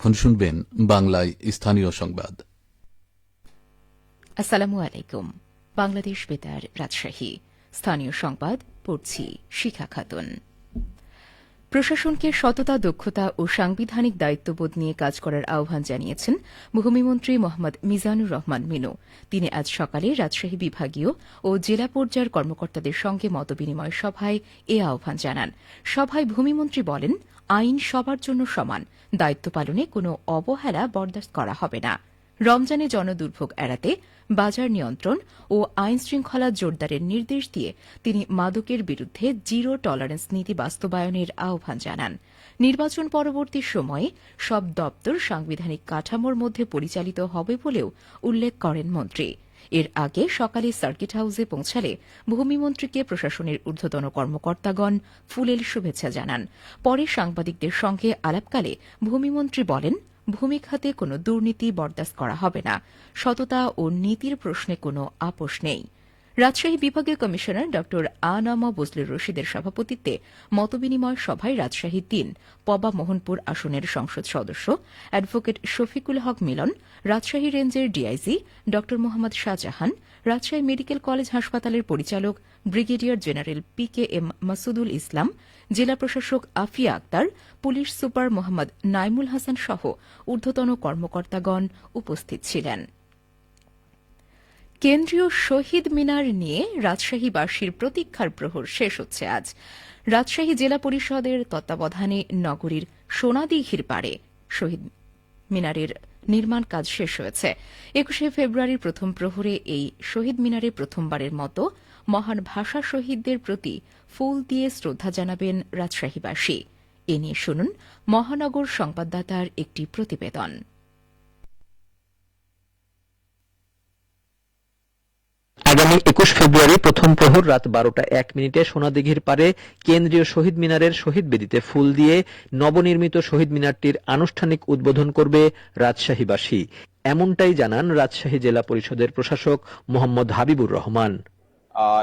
এখন শুনবেন বাংলায় স্থানীয় সংবাদ। আসসালামু আলাইকুম। বাংলাদেশ বেতার, রাজশাহী। স্থানীয় সংবাদ পড়ছি শিখা খাতুন। প্রশাসনকে সততা, দক্ষতা ও সাংবিধানিক দায়িত্ববোধ নিয়ে কাজ করার আহ্বান জানিয়েছেন ভূমিমন্ত্রী মোহাম্মদ মিজানুর রহমান মিনু। তিনি আজ সকালে রাজশাহী বিভাগীয় ও জেলা পর্যায়ের কর্মকর্তাদের সঙ্গে মতবিনিময় সভায় এ আহ্বান জানান। সভায় ভূমিমন্ত্রী বলেন, আইন সবার জন্য সমান, দায়িত্ব পালনে কোনো অবহেলা বরদাস্ত করা হবে না। রমজানে জনদুর্ভোগ এড়াতে বাজার নিয়ন্ত্রণ ও আইন শৃঙ্খলা জোরদারের নির্দেশ দিয়ে তিনি মাদকের বিরুদ্ধে জিরো টলারেন্স নীতি বাস্তবায়নের আহ্বান জানান। নির্বাচন পরবর্তী সময়ে সব দপ্তর সাংবিধানিক কাঠামোর মধ্যে পরিচালিত হবে বলেও উল্লেখ করেন মন্ত্রী। এর আগে সকালে সার্কিট হাউসে পৌঁছালে ভূমিমন্ত্রীকে প্রশাসনের ঊর্ধ্বতন কর্মকর্তাগণ ফুলেল শুভেচ্ছা জানান। পরে সাংবাদিকদের সঙ্গে আলাপকালে ভূমিমন্ত্রী বলেন, ভূমি খাতে কোনো দুর্নীতি বরদাস্ত করা হবে না। সততা ও নীতির প্রশ্নে কোনো আপোষ নেই। রাজশাহী বিভাগীয় কমিশনার ড আনামা বজলুর রশিদের সভাপতিত্বে মতবিনিময় সভায় রাজশাহী ৩ পবা মোহনপুর আসনের সংসদ সদস্য অ্যাডভোকেট শফিকুল হক মিলন, রাজশাহী রেঞ্জের ডিআইজি ড মোহাম্মদ শাহজাহান, রাজশাহী মেডিকেল কলেজ হাসপাতালের পরিচালক ব্রিগেডিয়ার জেনারেল PKM মাসুদুল ইসলাম, জেলা প্রশাসক আফিয়া আক্তার, পুলিশ সুপার মোহাম্মদ নাইমুল হাসান সহ ঊর্ধ্বতন কর্মকর্তাগণ উপস্থিত ছিলেন। কেন্দ্রীয় শহীদ মিনার নিয়ে রাজশাহীবাসীর প্রতীক্ষার প্রহর শেষ হচ্ছে আজ। রাজশাহী জেলা পরিষদের তত্ত্বাবধানে নগরীর সোনাদিঘির পাড়ে শহীদ মিনারের নির্মাণ কাজ শেষ হয়েছে। ২১শে ফেব্রুয়ারির প্রথম প্রহরে এই শহীদ মিনারে প্রথমবারের মতো মহান ভাষা শহীদদের প্রতি ফুল দিয়ে শ্রদ্ধা জানাবেন রাজশাহীবাসী। এ নিয়ে শুনুন মহানগর সংবাদদাতার একটি প্রতিবেদন। আগামী ২১ ফেব্রুয়ারি প্রথম প্রহর রাত ১২টা ১ সোনাদিঘির পারে কেন্দ্রীয় শহীদ মিনারের শহীদ বেদিতে ফুল দিয়ে নবনির্মিত শহীদ মিনারটির আনুষ্ঠানিক উদ্বোধন করবে রাজশাহীবাসী। এমনটাই জানান রাজশাহী জেলা পরিষদের প্রশাসক মোহাম্মদ হাবিবুর রহমান।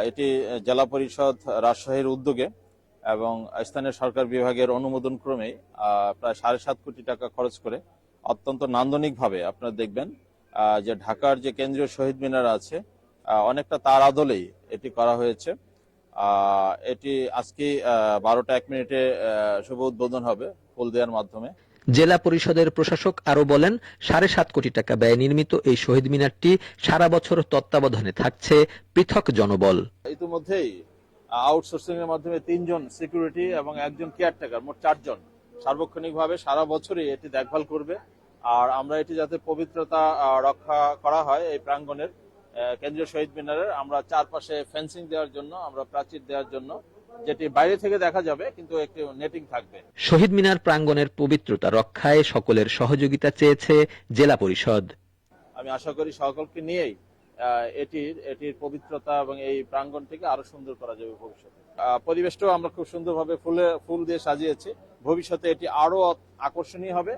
এটি জেলা পরিষদ রাজশাহীর উদ্যোগে এবং স্থানীয় সরকার বিভাগের অনুমোদন ক্রমে প্রায় ৭.৫ কোটি টাকা খরচ করে অত্যন্ত নান্দনিকভাবে আপনারা দেখবেন যে ঢাকার যে কেন্দ্রীয় শহীদ মিনার আছে অনেকটা তার আদলেই এটি করা হয়েছে। এটি আজকে ১২টা ১ শুভ উদ্বোধন হবে ফুল দেওয়ার মাধ্যমে। জেলা পরিষদের প্রশাসক আরো বলেন, ৭.৫ কোটি টাকা ব্যয়ে নির্মিত এই শহীদ মিনারটি সারা বছর তত্ত্বাবধানে থাকছে পৃথক জনবল। ইতিমধ্যেই আউটসোর্সিং এর মাধ্যমে ৩ জন সিকিউরিটি এবং ১ জন কেয়ারটেকার, মোট ৪ জন সার্বক্ষণিকভাবে সারা বছরই এটি দেখভাল করবে। আর আমরা এটি যাতে পবিত্রতা রক্ষা করা হয় এই প্রাঙ্গণের কেন্দ্রীয় শহীদ মিনারের, আমরা চারপাশে ফেন্সিং দেওয়ার জন্য, আমরা প্রাচীর দেওয়ার জন্য, যেটি বাইরে থেকে দেখা যাবে কিন্তু একটি নেটিং থাকবে। শহীদ মিনার প্রাঙ্গণের পবিত্রতা রক্ষায় সকলের সহযোগিতা চেয়েছে জেলা পরিষদ। আমি আশা করি সকলকে নিয়েই এটির পবিত্রতা এবং এই প্রাঙ্গণটিকে আরো সুন্দর করা যাবে ভবিষ্যতে। পরিবেশটাও আমরা খুব সুন্দরভাবে ফুল দিয়ে সাজিয়েছি। ভবিষ্যতে এটি আরো আকর্ষণীয় হবে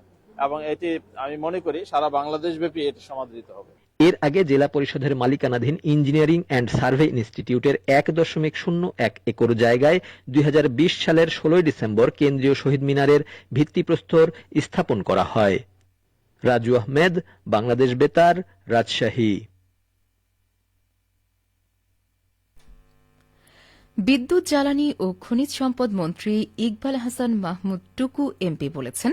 এবং এটি আমি মনে করি সারা বাংলাদেশ ব্যাপী এটি সমাদৃত হবে। এর আগে জেলা পরিষদের মালিকানাধীন ইঞ্জিনিয়ারিং অ্যান্ড সার্ভে ইনস্টিটিউটের ১.০১ একর জায়গায় ২০২০ সালের ১৬ ডিসেম্বর কেন্দ্রীয় শহীদ মিনারের ভিত্তিপ্রস্তর স্থাপন করা হয়। রাজু আহমেদ, বাংলাদেশ বেতার, রাজশাহী। বিদ্যুৎ, জ্বালানি ও খনিজ সম্পদ মন্ত্রী ইকবাল হাসান মাহমুদ টুকু এমপি বলেছেন,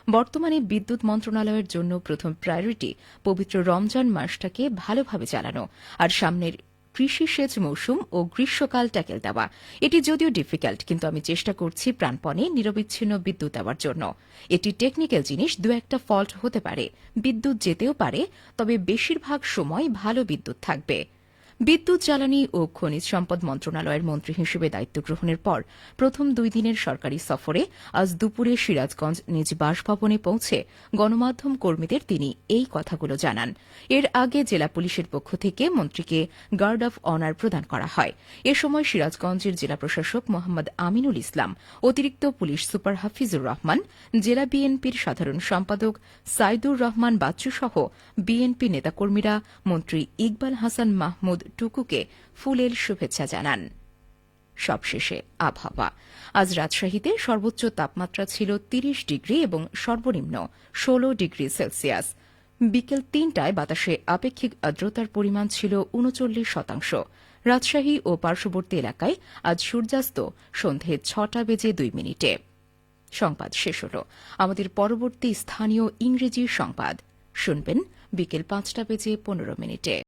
বর্তমানে বিদ্যুৎ মন্ত্রণালয়ের জন্য প্রথম প্রায়োরিটি পবিত্র রমজান মাসটাকে ভালোভাবে চালানো আর সামনের কৃষি সেচ মৌসুম ও গ্রীষ্মকাল ট্যাকেল দেওয়া। এটি যদিও ডিফিকাল্ট, কিন্তু আমি চেষ্টা করছি প্রাণপণে নিরবিচ্ছিন্ন বিদ্যুৎ দেওয়ার জন্য। এটি টেকনিক্যাল জিনিস, ২-১টা ফল্ট হতে পারে, বিদ্যুৎ যেতেও পারে, তবে বেশিরভাগ সময় ভালো বিদ্যুৎ থাকবে। বিদ্যুৎ, জ্বালানি ও খনিজ সম্পদ মন্ত্রণালয়ের মন্ত্রী হিসেবে দায়িত্ব গ্রহণের পর প্রথম ২ দিনের সরকারি সফরে আজ দুপুরে সিরাজগঞ্জ নিজ বাসভবনে পৌঁছে গণমাধ্যম কর্মীদের তিনি এই কথাগুলো জানান। এর আগে জেলা পুলিশের পক্ষ থেকে মন্ত্রীকে গার্ড অব অনার প্রদান করা হয়। এ সময় সিরাজগঞ্জের জেলা প্রশাসক মোহাম্মদ আমিনুল ইসলাম, অতিরিক্ত পুলিশ সুপার হাফিজুর রহমান, জেলা বিএনপির সাধারণ সম্পাদক সাইদুর রহমান বাচ্চু সহ বিএনপি নেতাকর্মীরা মন্ত্রী ইকবাল হাসান মাহমুদ টুকুকে ফুলেল শুভেচ্ছা জানান। সবশেষে আবহাওয়া। আজ রাজশাহীতে সর্বোচ্চ তাপমাত্রা ছিল ৩০ ডিগ্রি এবং সর্বনিম্ন ১৬ ডিগ্রি সেলসিয়াস। বিকেল ৩টায় বাতাসে আপেক্ষিক আর্দ্রতার পরিমাণ ছিল ৩৯%। রাজশাহী ও পার্শ্ববর্তী এলাকায় আজ সূর্যাস্ত সন্ধে ৬টা বেজে ২ মিনিটে। সংবাদ শেষ হল। আমাদের পরবর্তী স্থানীয় ইংরেজি সংবাদ শুনবেন বিকেল ৫টা বেজে ১৫ মিনিটে।